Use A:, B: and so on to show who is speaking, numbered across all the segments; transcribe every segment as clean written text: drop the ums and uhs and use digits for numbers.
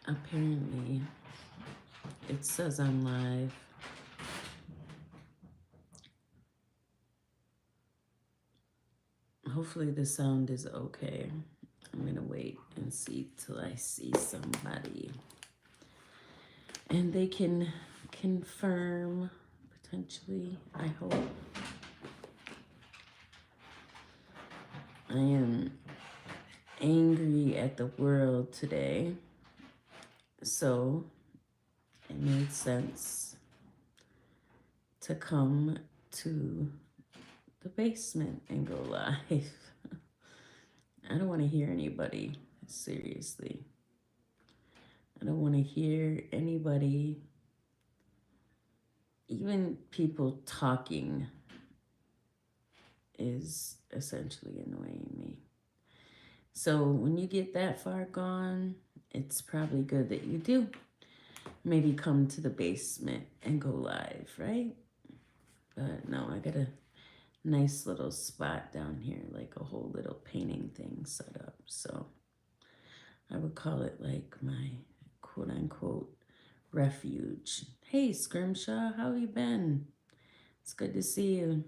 A: Apparently, it says I'm live. Hopefully the sound is okay. I'm gonna wait and see till I see somebody. And they can confirm, potentially, I hope. I am angry at the world today. So it made sense to come to the basement and go live. I don't want to hear anybody, seriously. I don't want to hear anybody, even people talking is essentially annoying me. So when you get that far gone, it's probably good that you do maybe come to the basement and go live, right? But no, I got a nice little spot down here, like a whole little painting thing set up. So I would call it like my quote unquote refuge. Hey, Scrimshaw, how you been? It's good to see you.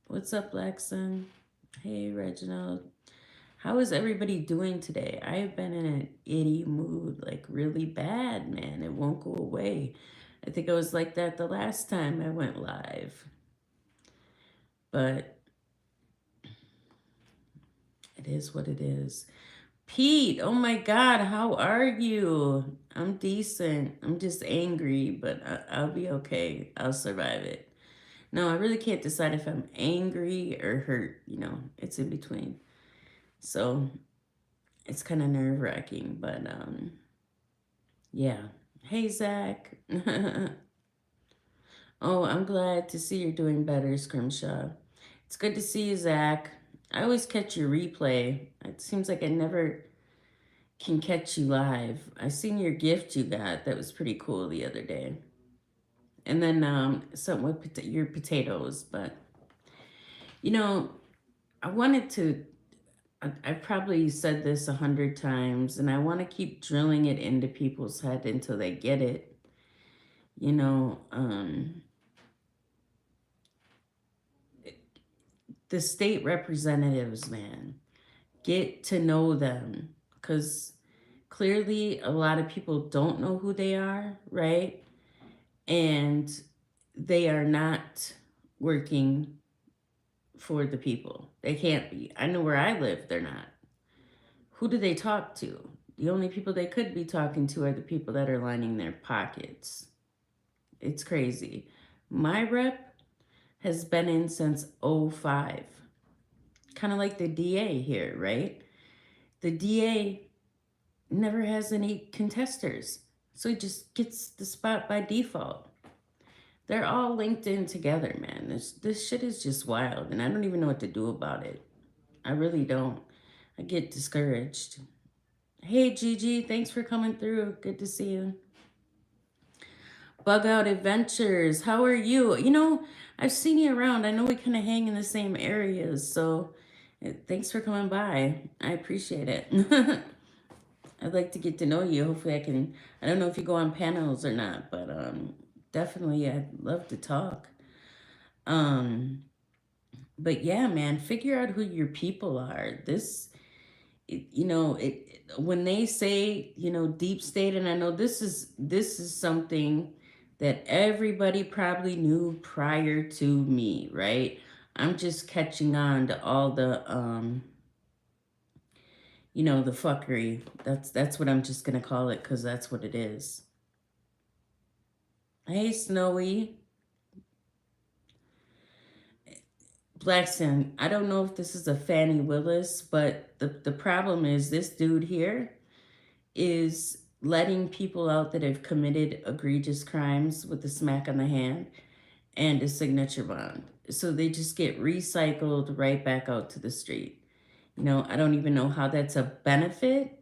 A: What's up, Blackson? Hey, Reginald. How is everybody doing today? I've been in an itty mood, like really bad, man. It won't go away. I think I was like that the last time I went live. But it is what it is. Pete, oh my God, how are you? I'm decent. I'm just angry, but I'll be okay. I'll survive it. No, I really can't decide if I'm angry or hurt. It's in between. So it's kind of nerve wracking, but yeah. Hey, Zach. Oh, I'm glad to see you're doing better, Scrimshaw. It's good to see you, Zach. I always catch your replay. It seems like I never can catch you live. I seen your gift you got. That was pretty cool the other day. And then something with your potatoes. But, you know, I wanted to, I've probably said this 100 times, and I want to keep drilling it into people's head until they get it. You know, the state representatives, man, get to know them, because clearly a lot of people don't know who they are, right? And they are not working for the people. They can't be. I know where I live, they're not. Who do they talk to? The only people they could be talking to are the people that are lining their pockets. It's crazy. My rep has been in since '05. Kind of like the DA here, right? The DA never has any contesters, so he just gets the spot by default. They're all linked in together, man. This shit is just wild, and I don't even know what to do about it. I really don't. I get discouraged. Hey, Gigi, thanks for coming through. Good to see you. Bug Out Adventures, how are you? I've seen you around. I know we kind of hang in the same areas, so thanks for coming by. I appreciate it. I'd like to get to know you. Hopefully, I don't know if you go on panels or not, but definitely I'd love to talk. Um, but yeah, man, figure out who your people are. When they say, deep state, and I know this is something that everybody probably knew prior to me, right? I'm just catching on to all the fuckery. That's what I'm just gonna call it, because that's what it is. Hey, Snowy. Blackson, I don't know if this is a Fannie Willis, but the problem is this dude here is letting people out that have committed egregious crimes with a smack on the hand and a signature bond. So they just get recycled right back out to the street. I don't even know how that's a benefit.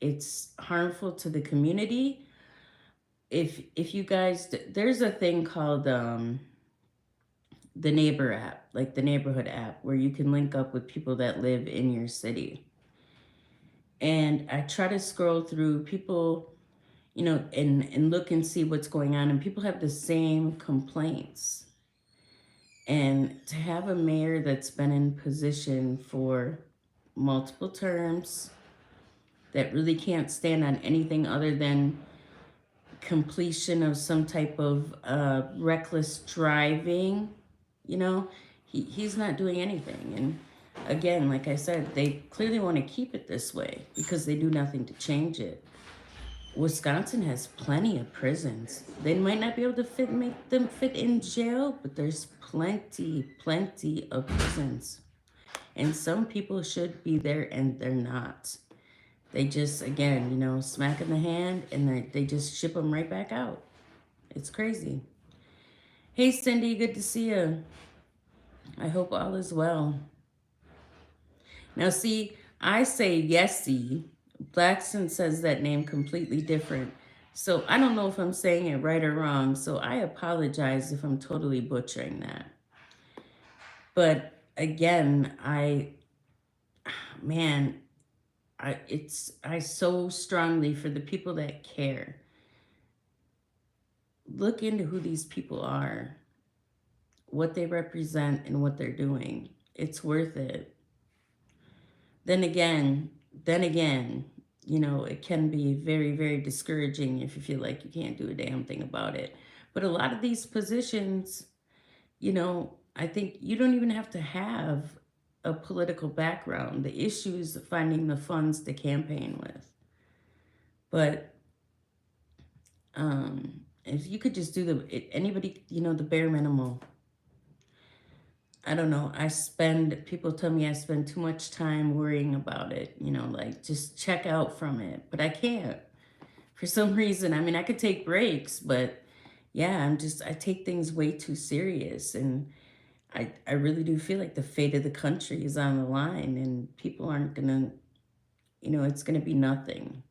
A: It's harmful to the community. If you guys, there's a thing called the neighbor app, like the neighborhood app, where you can link up with people that live in your city. And I try to scroll through people, and look and see what's going on. And people have the same complaints. And to have a mayor that's been in position for multiple terms, that really can't stand on anything other than completion of some type of reckless driving, you know, he's not doing anything. And again, like I said, they clearly want to keep it this way because they do nothing to change it. Wisconsin has plenty of prisons. They might not be able to make them fit in jail, but there's plenty of prisons. And some people should be there and they're not. They just, again, smack in the hand and they just ship them right back out. It's crazy. Hey, Cindy, good to see you. I hope all is well. Now, see, I say Yessie. Blackson says that name completely different. So I don't know if I'm saying it right or wrong. So I apologize if I'm totally butchering that. But again, man, I so strongly, for the people that care, look into who these people are, what they represent, and what they're doing. It's worth it. Then again, it can be very, very discouraging if you feel like you can't do a damn thing about it. But a lot of these positions, I think you don't even have to have a political background. The issue is finding the funds to campaign with. But if you could just do anybody, the bare minimum. I don't know. People tell me I spend too much time worrying about it, like just check out from it. But I can't for some reason. I mean, I could take breaks, but yeah, I take things way too serious. And I really do feel like the fate of the country is on the line and people aren't going to, it's going to be nothing.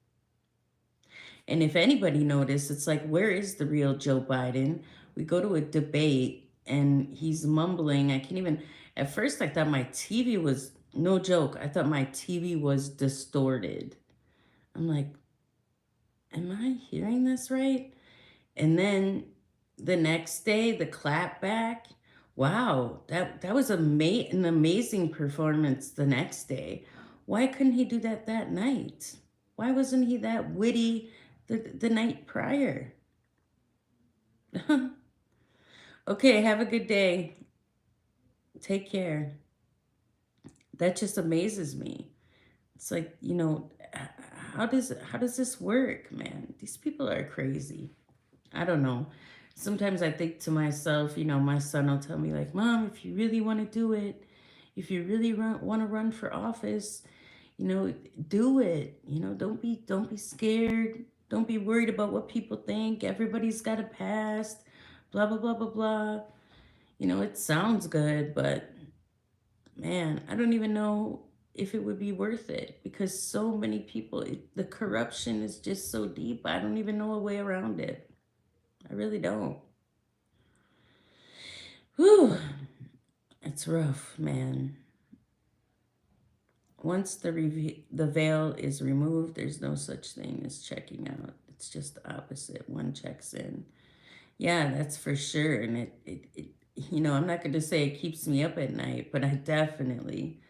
A: And if anybody noticed, it's like, where is the real Joe Biden? We go to a debate and he's mumbling. I can't even, at first I thought my TV was, no joke, I thought my TV was distorted. I'm like, am I hearing this right? And then the next day, the clap back. Wow, that was an amazing performance the next day. Why couldn't he do that night? Why wasn't he that witty the night prior? Okay, have a good day. Take care. That just amazes me. It's like, how does this work, man? These people are crazy. I don't know. Sometimes I think to myself, my son will tell me like, "Mom, if you really want to do it, if you really want to run for office, do it. Don't be scared. Don't be worried about what people think. Everybody's got a past, blah blah blah blah blah." It sounds good, but man, I don't even know if it would be worth it because so many people, the corruption is just so deep. I don't even know a way around it. I really don't. Whew. It's rough, man. Once the veil is removed, there's no such thing as checking out. It's just the opposite. One checks in. Yeah, that's for sure. And I'm not going to say it keeps me up at night, but I definitely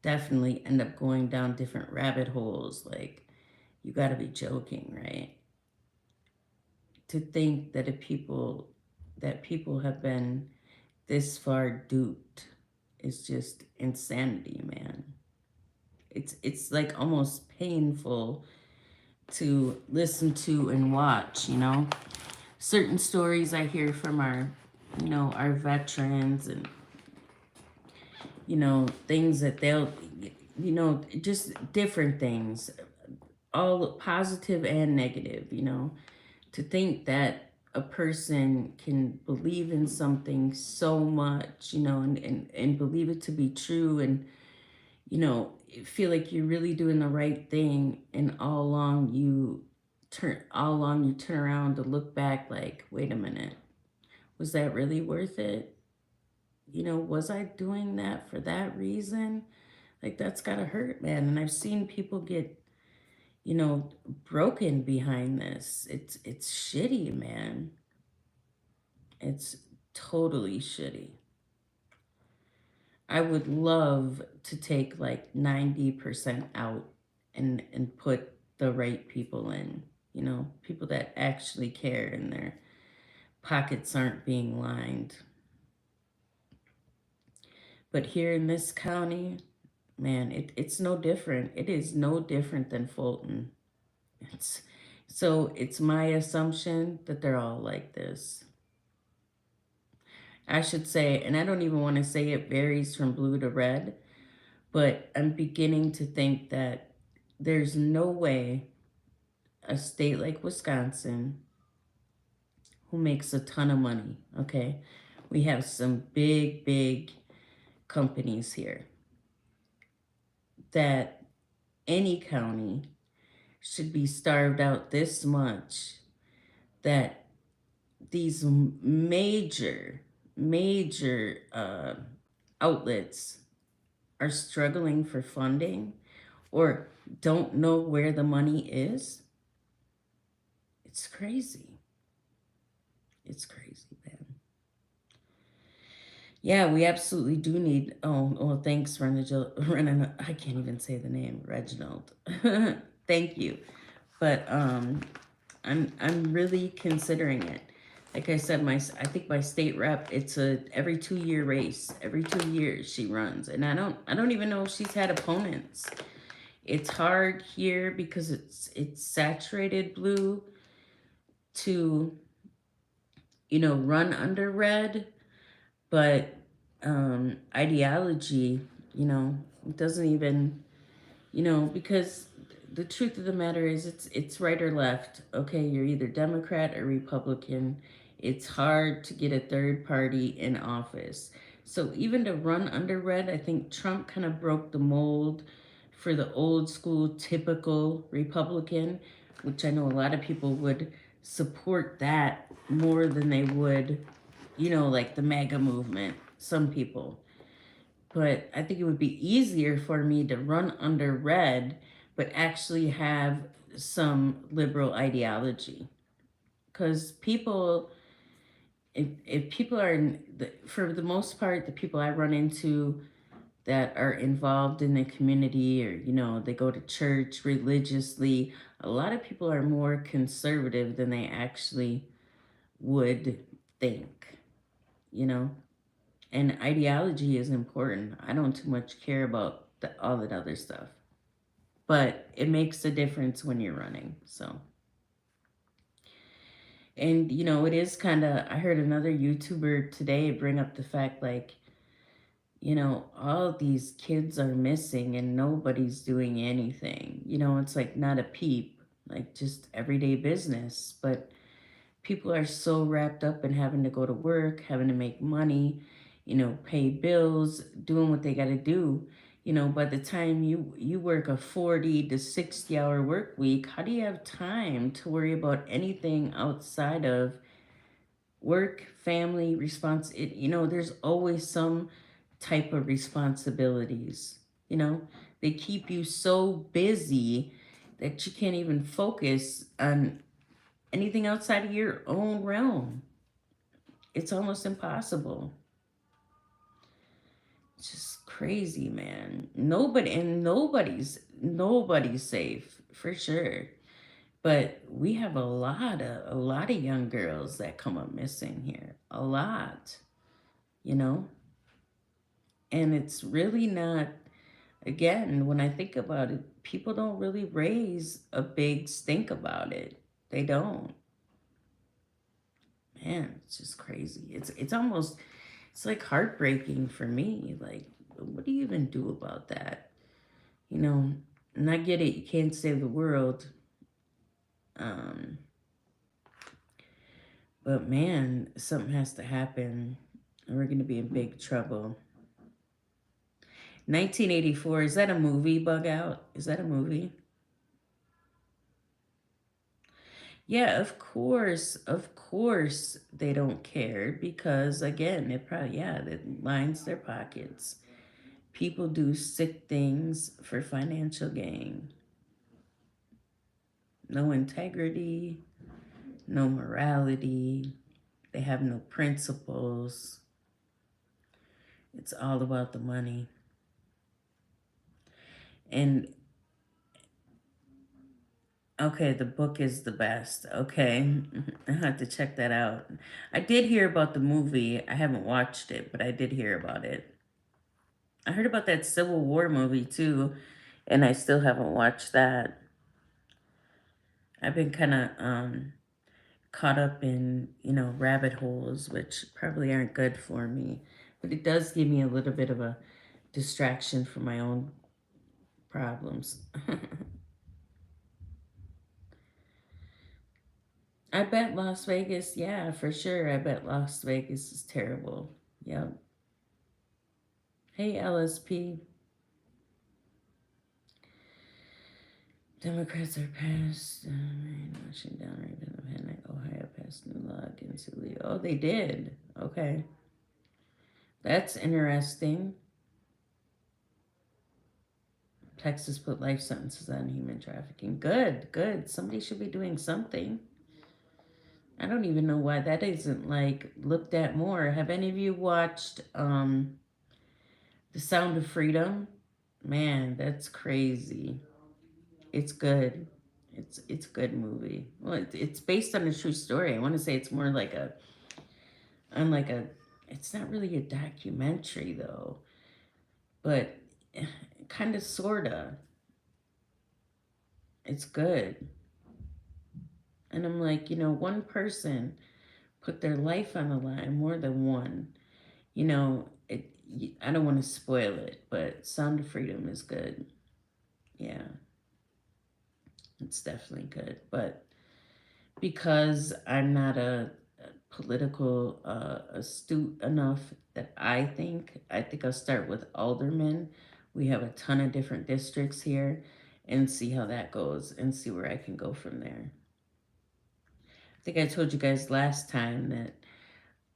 A: end up going down different rabbit holes. Like, you got to be joking, right? To think that people have been this far duped is just insanity, man. It's like almost painful to listen to and watch, certain stories I hear from our veterans, and things that they'll, just different things, all positive and negative, to think that a person can believe in something so much, and believe it to be true, and feel like you're really doing the right thing, and all along you turn around to look back like, wait a minute, was that really worth it? Was I doing that for that reason? Like, that's gotta hurt, man. And I've seen people get you know, broken behind this. It's shitty, man. It's totally shitty. I would love to take like 90% out and put the right people in, you know, people that actually care and their pockets aren't being lined. But here in this county, man, it's no different. It is no different than Fulton. It's so it's my assumption that they're all like this. I should say, and I don't even want to say it varies from blue to red, but I'm beginning to think that there's no way a state like Wisconsin, who makes a ton of money, okay? We have some big, big companies here, that any county should be starved out this much, that these major outlets are struggling for funding or don't know where the money is. It's crazy. It's crazy, man. Yeah, we absolutely do need. Oh, well, thanks, Renan. I can't even say the name, Reginald. Thank you, but I'm really considering it. Like I said, I think my state rep, it's a every 2 year race. Every 2 years she runs, and I don't even know if she's had opponents. It's hard here because it's saturated blue to, you know, run under red, but ideology, you know, it doesn't even, you know, because the truth of the matter is it's right or left. Okay, you're either Democrat or Republican. It's hard to get a third party in office. So even to run under red, I think Trump kind of broke the mold for the old school typical Republican, which I know a lot of people would support that more than they would, you know, like the MAGA movement. Some people. But I think it would be easier for me to run under red, but actually have some liberal ideology. Because people, if people are, for the most part, the people I run into that are involved in the community, or, you know, they go to church religiously, a lot of people are more conservative than they actually would think, you know? And ideology is important. I don't too much care about all that other stuff, but it makes a difference when you're running. So, and you know, it is kind of, I heard another YouTuber today bring up the fact, like, you know, all these kids are missing and nobody's doing anything. You know, it's like not a peep, like just everyday business. But people are so wrapped up in having to go to work, having to make money, you know, pay bills, doing what they got to do. You know, by the time you work a 40 to 60 hour work week, how do you have time to worry about anything outside of work, family, you know, there's always some type of responsibilities, you know? They keep you so busy that you can't even focus on anything outside of your own realm. It's almost impossible. It's just crazy, man. Nobody's safe for sure. But we have a lot of young girls that come up missing here. A lot, you know? And it's really not, again, when I think about it, people don't really raise a big stink about it. They don't. Man, it's just crazy. It's almost, it's like heartbreaking for me. Like, what do you even do about that? You know, and I get it, you can't save the world. Um, but man, something has to happen, and we're gonna be in big trouble. 1984, is that a movie, Bug Out? Is that a movie? Yeah, of course they don't care because again, it probably, yeah, it lines their pockets. People do sick things for financial gain. No integrity, no morality. They have no principles. It's all about the money. And okay, the book is the best. Okay, I have to check that out. I did hear about the movie. I haven't watched it, but I did hear about it. I heard about that Civil War movie too, and I still haven't watched that. I've been kind of caught up in, rabbit holes, which probably aren't good for me, but it does give me a little bit of a distraction from my own problems. I bet Las Vegas, yeah, for sure. I bet Las Vegas is terrible. Yep. Hey, LSP. Democrats are passed, watching down right in the panic. Ohio passed new law against illegal. Oh, they did. Okay. That's interesting. Texas put life sentences on human trafficking. Good, good. Somebody should be doing something. I don't even know why that isn't like looked at more. Have any of you watched The Sound of Freedom? Man, that's crazy. It's good. It's a good movie. Well, it's based on a true story. I want to say it's more like a. It's not really a documentary though, but kind of sorta. It's good. And I'm like, one person put their life on the line, more than one. I don't want to spoil it, but Sound of Freedom is good. Yeah, it's definitely good. But because I'm not a political astute enough that I think I'll start with aldermen. We have a ton of different districts here and see how that goes and see where I can go from there. I think I told you guys last time that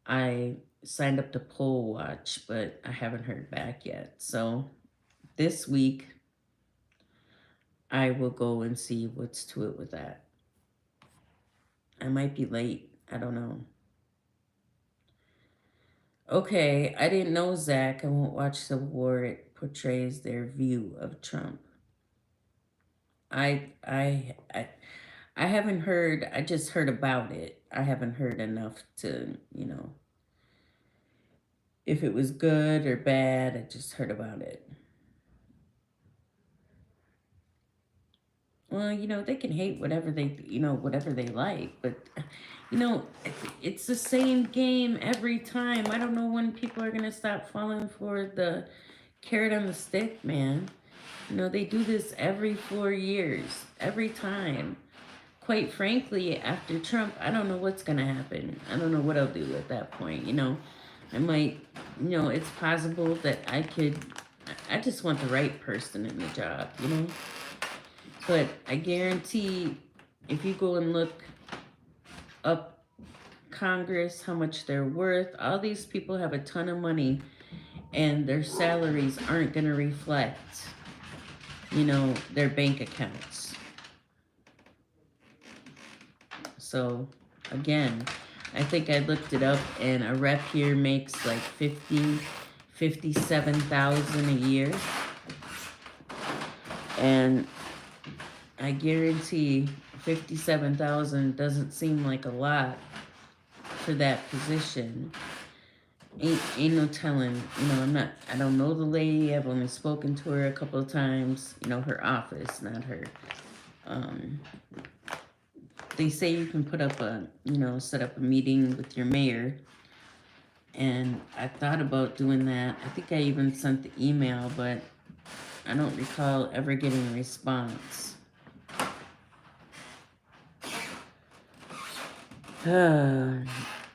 A: I signed up to poll watch, but I haven't heard back yet. So this week I will go and see what's to it with that. I might be late. I don't know. Okay, I didn't know, Zach. I won't watch Civil War. It portrays their view of Trump. I I I I haven't heard. I just heard about it. I haven't heard enough to, if it was good or bad. I just heard about it. Well, they can hate whatever they like, but you know, it's the same game every time. I don't know when people are gonna stop falling for the carrot on the stick, man. They do this every 4 years, every time. Quite frankly, after Trump, I don't know what's gonna happen. I don't know what I'll do at that point. I might, it's possible that I just want the right person in the job. But I guarantee if you go and look up Congress, how much they're worth, all these people have a ton of money and their salaries aren't going to reflect, their bank accounts. So, again, I think I looked it up and a rep here makes like 57,000 a year. And I guarantee 57,000 doesn't seem like a lot for that position. Ain't no telling. I don't know the lady. I've only spoken to her a couple of times. Her office, not her. They say you can set up a meeting with your mayor. And I thought about doing that. I think I even sent the email, but I don't recall ever getting a response. Yeah,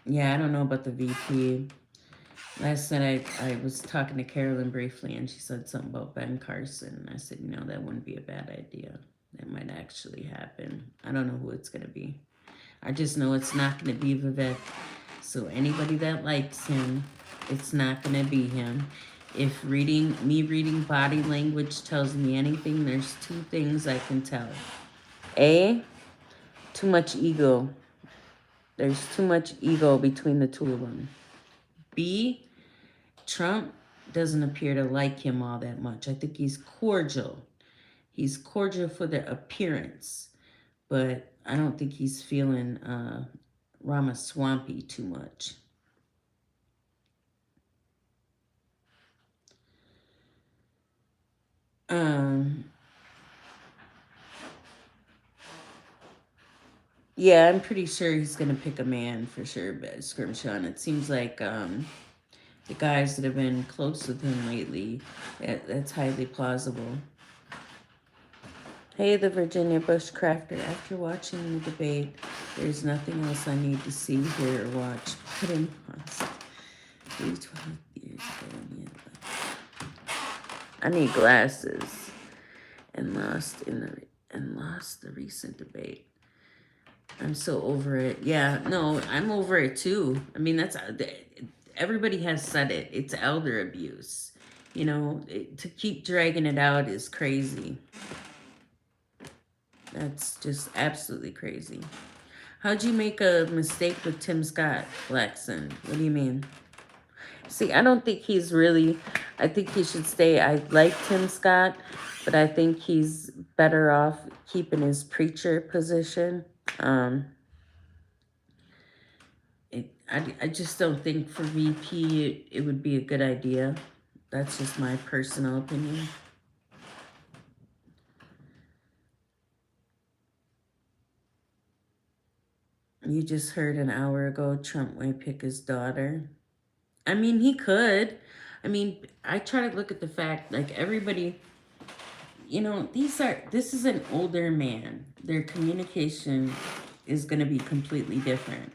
A: I don't know about the VP. Last night I was talking to Carolyn briefly and she said something about Ben Carson. I said, that wouldn't be a bad idea. That might actually happen. I don't know who it's going to be. I just know it's not going to be Vivek. So anybody that likes him, it's not going to be him. If me reading body language tells me anything, there's two things I can tell. A, too much ego. There's too much ego between the two of them. B, Trump doesn't appear to like him all that much. I think he's cordial. He's cordial for the appearance, but I don't think he's feeling Ramaswampy too much. Yeah, I'm pretty sure he's gonna pick a man for sure, but Scrimshaw. It seems like the guys that have been close with him lately, that's highly plausible. Hey, the Virginia Bushcrafter. After watching the debate, there's nothing else I need to see, hear, or watch. Put in pause. 12 years ago, I need glasses. And lost the recent debate. I'm so over it. Yeah, no, I'm over it too. I mean, everybody has said it. It's elder abuse. You know, to keep dragging it out is crazy. That's just absolutely crazy. How'd you make a mistake with Tim Scott, Laxon? What do you mean? See, I don't think he's really, I think he should stay. I like Tim Scott, but I think he's better off keeping his preacher position. I just don't think for VP it would be a good idea. That's just my personal opinion. You just heard an hour ago Trump might pick his daughter. I mean, he could. I mean, I try to look at the fact, like everybody, you know, this is an older man. Their communication is going to be completely different.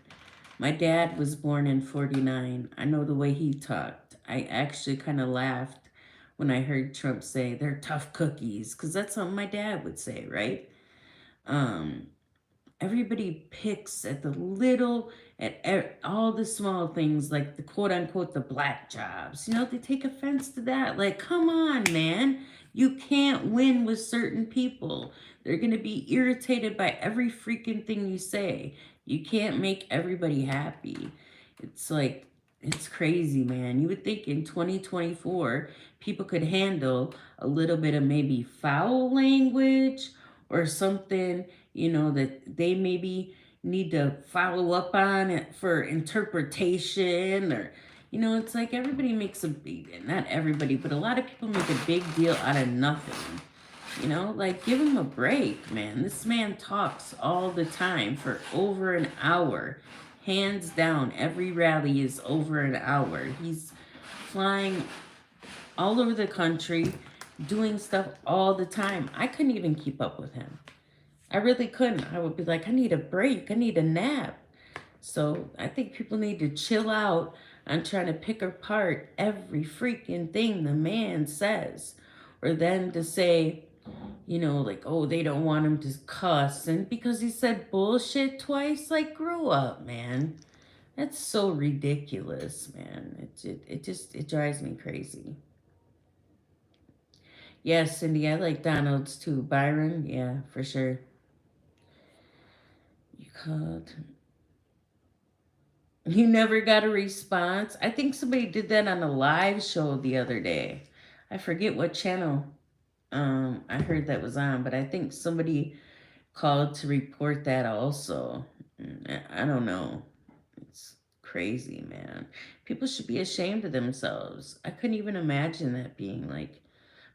A: My dad was born in 49. I know the way he talked. I actually kind of laughed when I heard Trump say they're tough cookies, because that's something my dad would say, right? Everybody picks at the little, at all the small things, like the quote unquote the black jobs. You know, they take offense to that. Like, come on, man. You can't win with certain people. They're going to be irritated by every freaking thing you say. You can't make everybody happy. It's like, it's crazy, man. You would think in 2024, people could handle a little bit of maybe foul language or something, you know, that they maybe need to follow up on it for interpretation, or, you know, it's like everybody makes a big, not everybody, but a lot of people make a big deal out of nothing. You know, like, give him a break, man. This man talks all the time for over an hour. Hands down, every rally is over an hour. He's flying all over the country, doing stuff all the time. I couldn't even keep up with him. I really couldn't. I would be like, I need a break. I need a nap. So I think people need to chill out on trying to pick apart every freaking thing the man says. Or then to say, you know, like, oh, they don't want him to cuss. And because he said bullshit twice, like, grow up, man. That's so ridiculous, man. It drives me crazy. Yes, Cindy, I like Donald's too. Byron, yeah, for sure. You called. You never got a response? I think somebody did that on a live show the other day. I forget what channel I heard that was on, but I think somebody called to report that also. I don't know. It's crazy, man. People should be ashamed of themselves. I couldn't even imagine that being like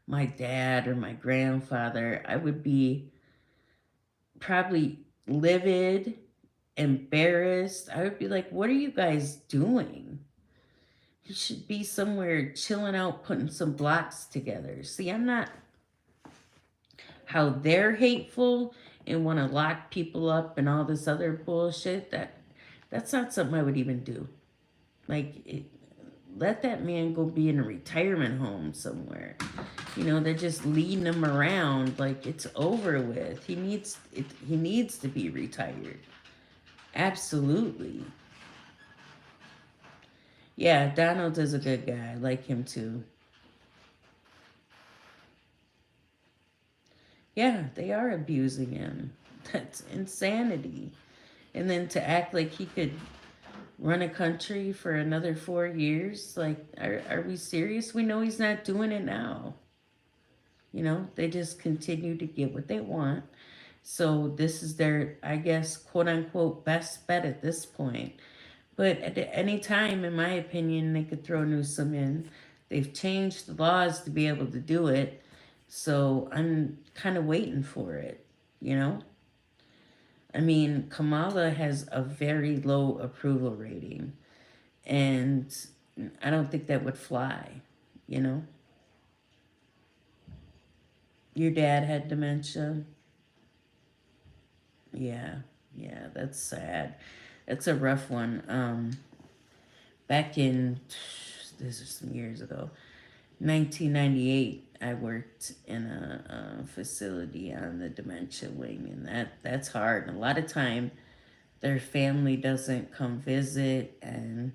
A: my dad or my grandfather. I would be probably livid, embarrassed. I would be like, what are you guys doing? You should be somewhere chilling out, putting some blocks together. See, I'm not how they're hateful and want to lock people up and all this other bullshit. That's not something I would even do. Like, let that man go be in a retirement home somewhere. You know, they're just leading him around like it's over with. He needs it. He needs to be retired. Absolutely. Yeah, Donald is a good guy. I like him too. Yeah, they are abusing him. That's insanity. And then to act like he could run a country for another 4 years, like, are we serious? We know he's not doing it now. They just continue to get what they want. So this is their, I guess, quote unquote, best bet at this point. But at any time, in my opinion, they could throw Newsom in. They've changed the laws to be able to do it. So I'm kind of waiting for it, you know? I mean, Kamala has a very low approval rating. And I don't think that would fly, you know? Your dad had dementia. Yeah, yeah, that's sad. That's a rough one. Back in, this is some years ago, 1998, I worked in a facility on the dementia wing, and that's hard. And a lot of time, their family doesn't come visit, and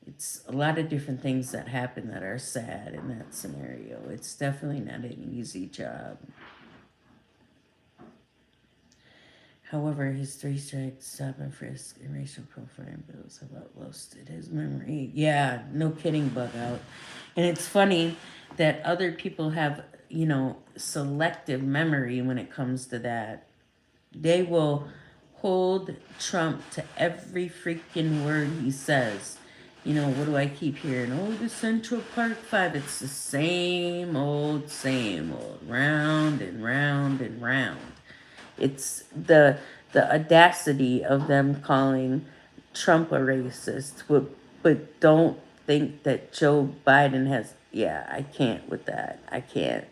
A: it's a lot of different things that happen that are sad in that scenario. It's definitely not an easy job. However, his 3 strikes, stop and frisk, and racial profiling bills have outlasted his memory. Yeah, no kidding, bug out. And it's funny that other people have, selective memory when it comes to that. They will hold Trump to every freaking word he says. What do I keep hearing? Oh, the Central Park Five. It's the same old, round and round and round. It's the audacity of them calling Trump a racist, but don't think that Joe Biden has. Yeah, I can't with that. I can't.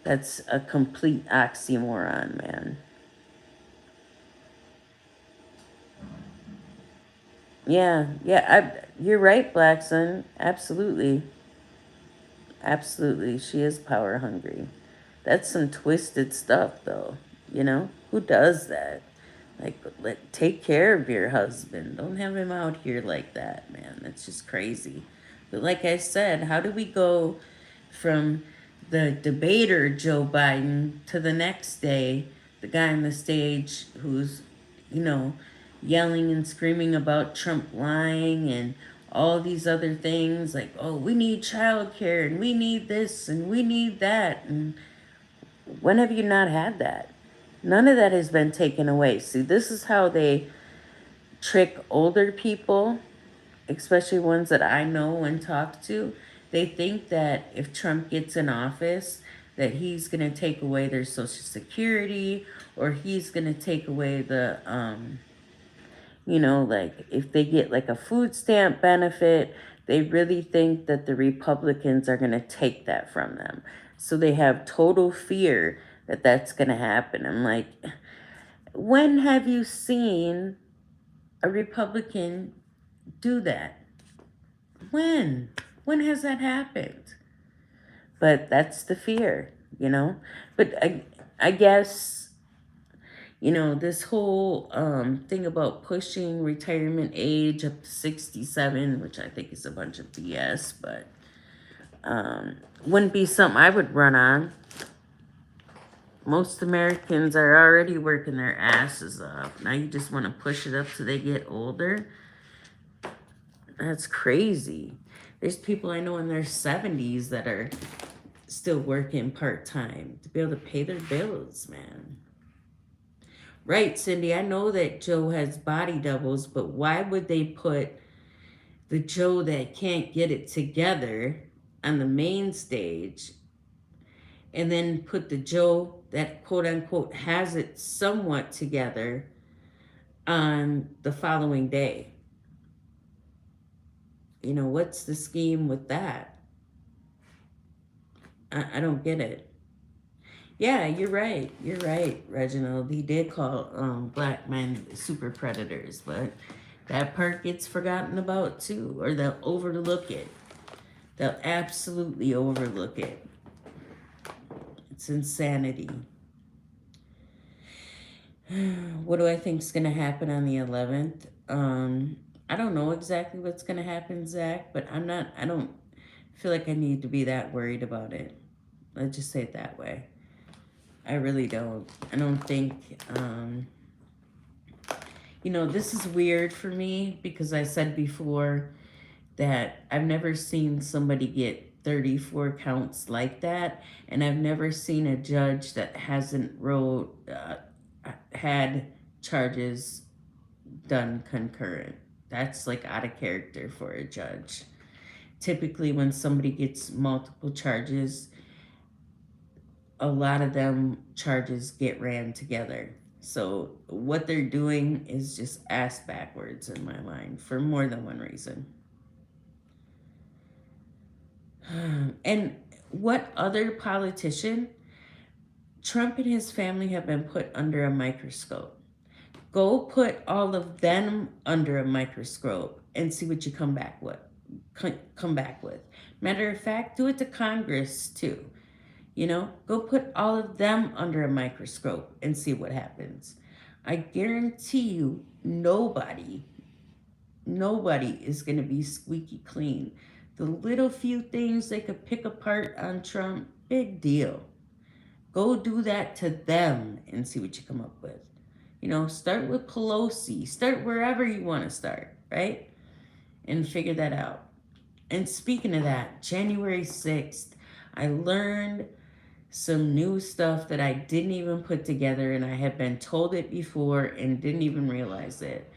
A: That's a complete oxymoron, man. Yeah, yeah. You're right, Blackson. Absolutely, absolutely. She is power hungry. That's some twisted stuff, though. Who does that? Like, take care of your husband. Don't have him out here like that, man. That's just crazy. But like I said, how do we go from the debater Joe Biden to the next day, the guy on the stage who's, you know, yelling and screaming about Trump lying and all these other things like, oh, we need childcare and we need this and we need that. And when have you not had that? None of that has been taken away. See, this is how they trick older people, especially ones that I know and talk to. They think that if Trump gets in office, that he's going to take away their Social Security or he's going to take away the, like if they get like a food stamp benefit, they really think that the Republicans are going to take that from them. So they have total fear that that's going to happen. I'm like, when have you seen a Republican do that? When? When has that happened? But that's the fear, you know? But I guess, this whole thing about pushing retirement age up to 67, which I think is a bunch of BS, but wouldn't be something I would run on. Most Americans are already working their asses off. Now you just want to push it up so they get older? That's crazy. There's people I know in their 70s that are still working part-time to be able to pay their bills, man. Right, Cindy, I know that Joe has body doubles, but why would they put the Joe that can't get it together on the main stage and then put the Joe that quote unquote has it somewhat together on the following day? What's the scheme with that? I don't get it. Yeah, you're right. You're right, Reginald. He did call black men super predators, but that part gets forgotten about too, or they'll overlook it. They'll absolutely overlook it. It's insanity. What do I think is going to happen on the 11th? I don't know exactly what's going to happen, Zach, but I don't feel like I need to be that worried about it. Let's just say it that way. I really don't. I don't think, this is weird for me because I said before that I've never seen somebody get 34 counts like that, and I've never seen a judge that hasn't had charges done concurrent. That's like out of character for a judge. Typically, when somebody gets multiple charges, a lot of them charges get ran together. So what they're doing is just ass backwards in my mind for more than one reason. And what other politician? Trump and his family have been put under a microscope. Go put all of them under a microscope and see what you come back with. Come back with. Matter of fact, do it to Congress too. Go put all of them under a microscope and see what happens. I guarantee you, nobody is going to be squeaky clean. The little few things they could pick apart on Trump, big deal. Go do that to them and see what you come up with. Start with Pelosi. Start wherever you want to start, right? And figure that out. And speaking of that, January 6th, I learned some new stuff that I didn't even put together, and I had been told it before and didn't even realize it.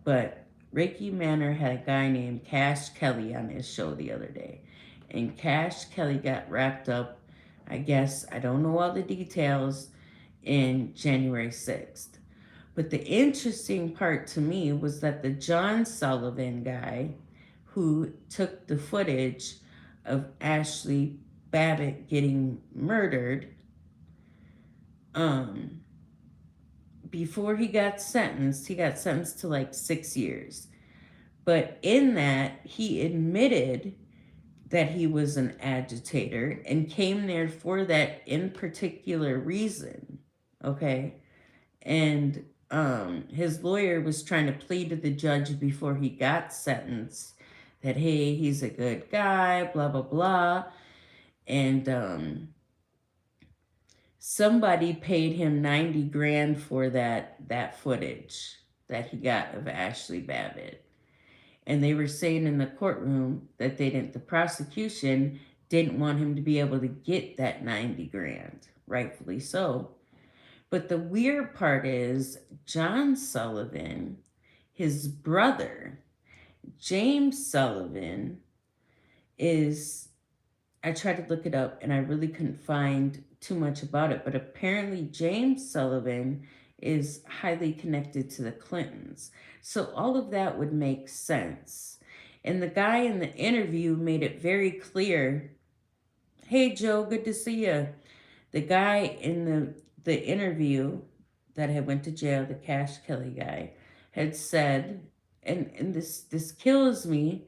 A: But Ricky Manor had a guy named Cash Kelly on his show the other day. And Cash Kelly got wrapped up, I guess, I don't know all the details, in January 6th. But the interesting part to me was that the John Sullivan guy who took the footage of Ashley Babbitt getting murdered, before he got sentenced to like 6 years. But in that, he admitted that he was an agitator and came there for that in particular reason. Okay. And his lawyer was trying to plead to the judge before he got sentenced that, hey, he's a good guy, blah, blah, blah. And somebody paid him 90 grand for that footage that he got of Ashley Babbitt. And they were saying in the courtroom that the prosecution didn't want him to be able to get that 90 grand, rightfully so. But the weird part is John Sullivan, his brother, James Sullivan, I tried to look it up and I really couldn't find too much about it, but apparently James Sullivan is highly connected to the Clintons. So all of that would make sense. And the guy in the interview made it very clear, hey, Joe, good to see you. The guy in the interview that had went to jail, the Cash Kelly guy, had said, and this kills me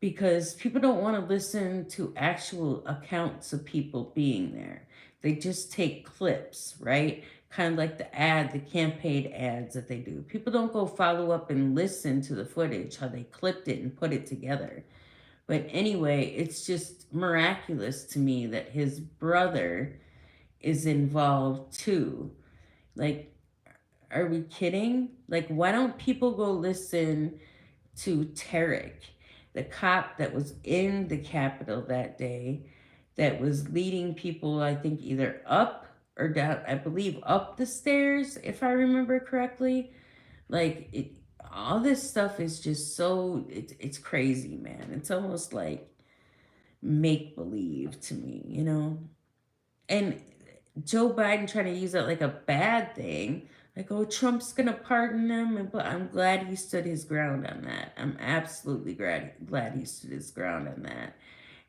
A: because people don't want to listen to actual accounts of people being there. They just take clips, right? Kind of like the campaign ads that they do. People don't go follow up and listen to the footage, how they clipped it and put it together. But anyway, it's just miraculous to me that his brother is involved too. Like, are we kidding? Like, why don't people go listen to Tarek, the cop that was in the Capitol that day, that was leading people, I think, either up or down, I believe up the stairs, if I remember correctly. Like, all this stuff is just so, it's crazy, man. It's almost like make believe to me. And Joe Biden trying to use it like a bad thing. Like, oh, Trump's going to pardon him. But I'm glad he stood his ground on that. I'm absolutely glad he stood his ground on that.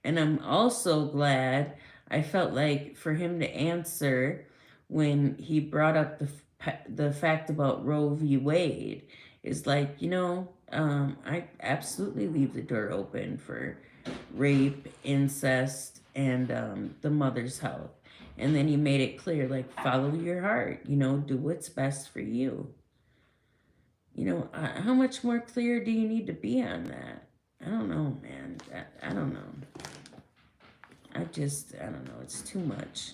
A: And I'm also glad, I felt like, for him to answer when he brought up the fact about Roe v. Wade, is like, I absolutely leave the door open for rape, incest, and the mother's health. And then he made it clear, like, follow your heart, do what's best for you. How much more clear do you need to be on that? I don't know, man. I don't know. I don't know. It's too much.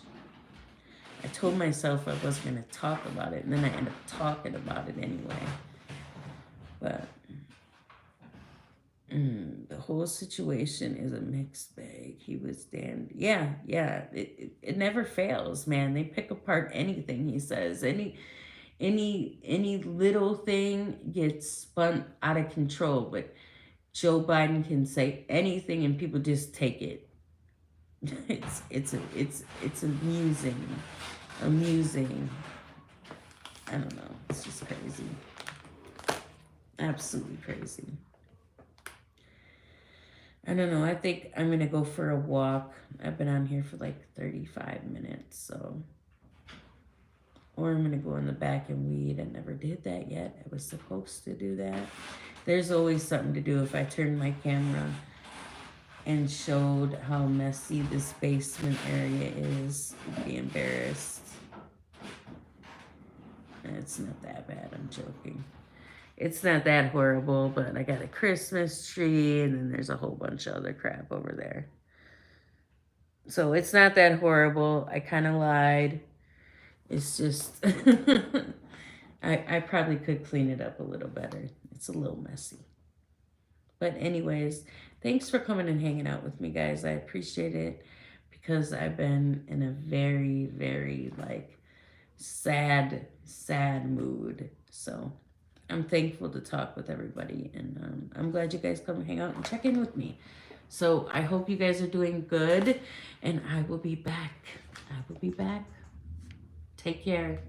A: I told myself I wasn't going to talk about it, and then I ended up talking about it anyway. But the whole situation is a mixed bag. He was damned. Yeah, it never fails, man. They pick apart anything he says. Any little thing gets spun out of control, but Joe Biden can say anything and people just take it. It's amusing. I don't know. It's just crazy. Absolutely crazy. I don't know. I think I'm going to go for a walk. I've been on here for like 35 minutes, so. Or I'm going to go in the back and weed. I never did that yet. I was supposed to do that. There's always something to do. If I turned my camera and showed how messy this basement area is, I'd be embarrassed. It's not that bad. I'm joking. It's not that horrible, but I got a Christmas tree, and then there's a whole bunch of other crap over there. So it's not that horrible. I kind of lied. It's just, I probably could clean it up a little better. It's a little messy. But anyways, thanks for coming and hanging out with me, guys. I appreciate it, because I've been in a very, very, like, sad mood. So I'm thankful to talk with everybody, and I'm glad you guys come and hang out and check in with me. So I hope you guys are doing good, and I will be back. Take care.